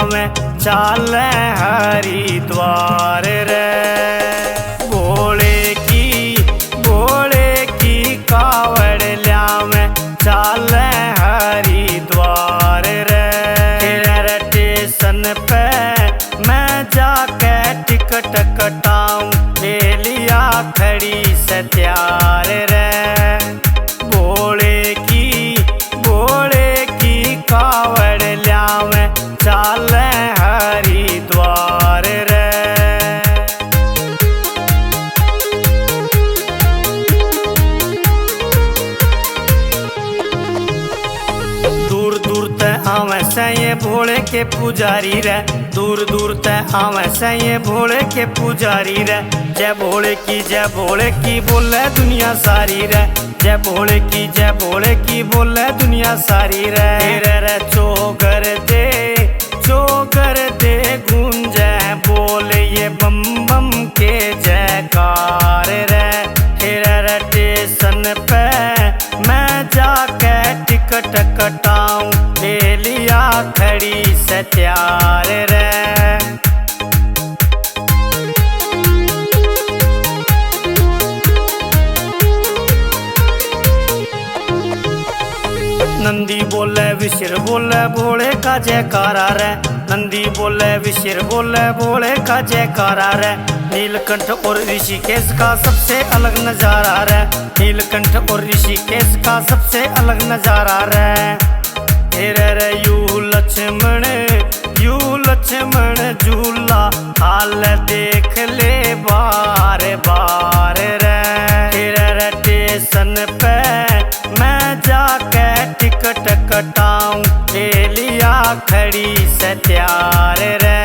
ल्यावे चाले हरिद्वार रे। भोले की कावड़ ल्यावे चाले हरिद्वार रे। स्टेशन पे मैं जाके टिकट कटाऊं ले लिया खड़ी से तैयार रे। भोले की कावड़ ल्यावे चाले हरिद्वार रे। दूर दूर ते आवे से ये भोले के पुजारी रे। दूर दूर ते आवे से ये भोले के पुजारी रे। जय भोले की बोले दुनिया सारी रे। जय भोले की बोले दुनिया सारी रे। रे चोगर दे गूंजे बोले ये बम बम के जयकार रे। स्टेशन पे मैं जाके टिकट कटाऊं ले लिया खड़ी से तैयार रे। नंदी बोले विशिर बोले भोले का जयकारा रे। नंदी बोले विशिर बोले भोले का जयकारा रे। नीलकंठ और ऋषिकेश का सबसे अलग नजारा रे। नीलकंठ और ऋषिकेश का सबसे अलग नजारा रे। रे यू लक्ष्मण झूला हाल देख ले बार बार रे। स्टेशन पे मैं जाके टिकट कटाऊं ले लिया खड़ी से तैयार रे।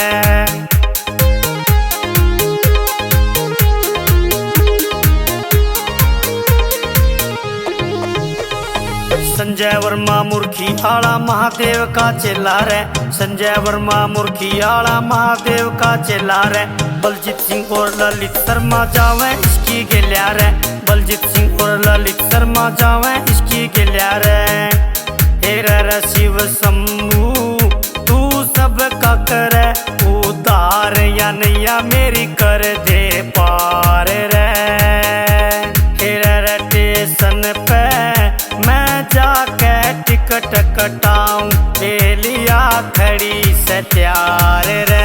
संजय वर्मा मूर्खी आला महादेव का चेला रे। संजय वर्मा मूर्खी आला महादेव का चेला रे। बलजीत सिंह और ललित शर्मा जावे इसकी गेल्या रे। बलजीत सिंह और ललित शर्मा जावे इसकी गेल्या रे। रे शिव शंभू तू सब का करे उतार या नैया मेरी कर दे पार रे। स्टेशन पे मैं जाके टिकट कटाऊं ले लिया खड़ी से तैयार रे।